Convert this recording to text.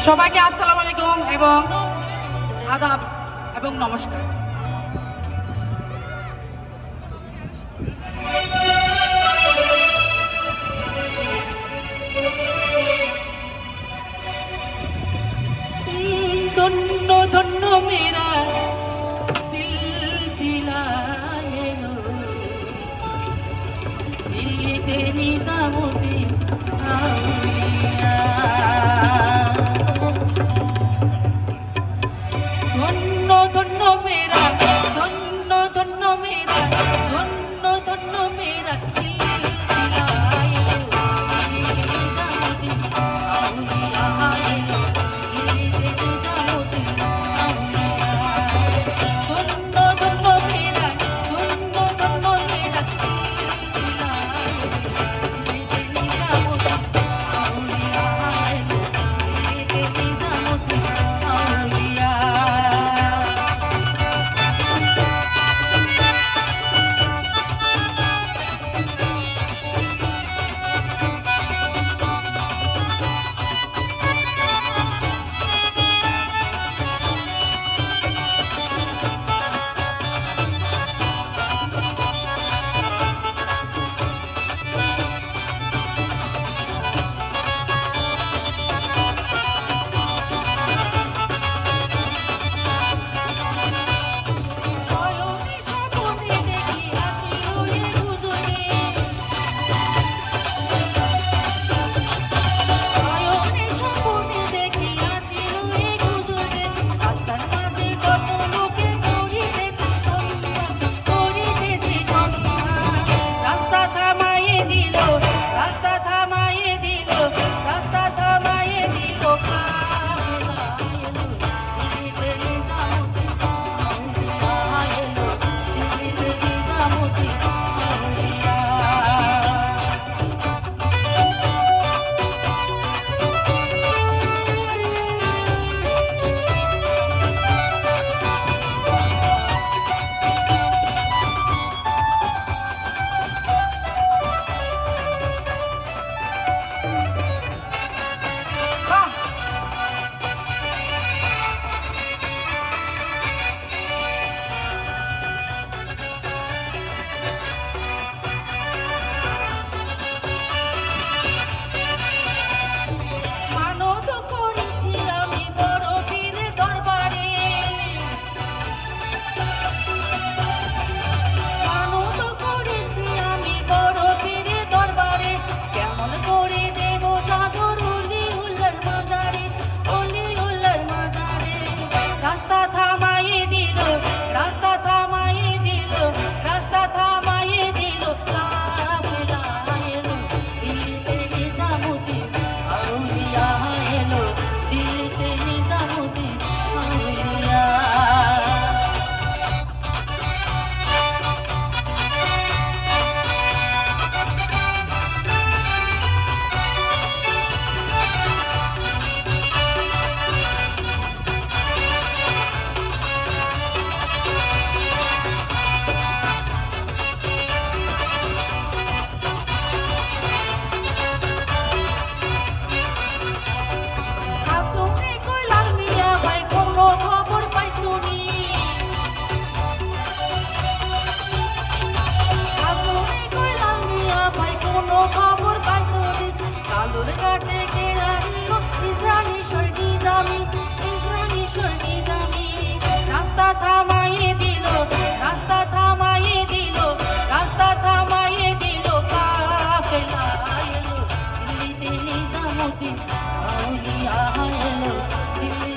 সবাইকে আসসালামু আলাইকুম এবং আদাব এবং নমস্কার। ধন্য ধন্য মেরা সিলসিলা এলো দিল্লিতে নিজামুদ্দিন আউলিয়া। ধন্য ধন্য মেরা ধন্য ধন্য মেরা ধন্য ধন্য মেরা সিলসিলা এলো দিল্লিতে নিজামুদ্দিন আউলিয়া এলো দিল্লিতে নিজামুদ্দিন আউলিয়া। ধন্য ধন্য মেরা ধন্য ধন্য মেরা সিলসিলা এলো দিল্লিতে নিজামুদ্দিন আউলিয়া এলো দিল্লিতে নিজামুদ্দিন আউলিয়া। রাস্তা থামাইয়ে দিল রাস্তা থামাইয়ে দিল রাস্তা থামাইয়ে দিল কাফেলা এলো দিল্লিতে নিজামুদ্দিন আউলিয়া এলো দিল্লি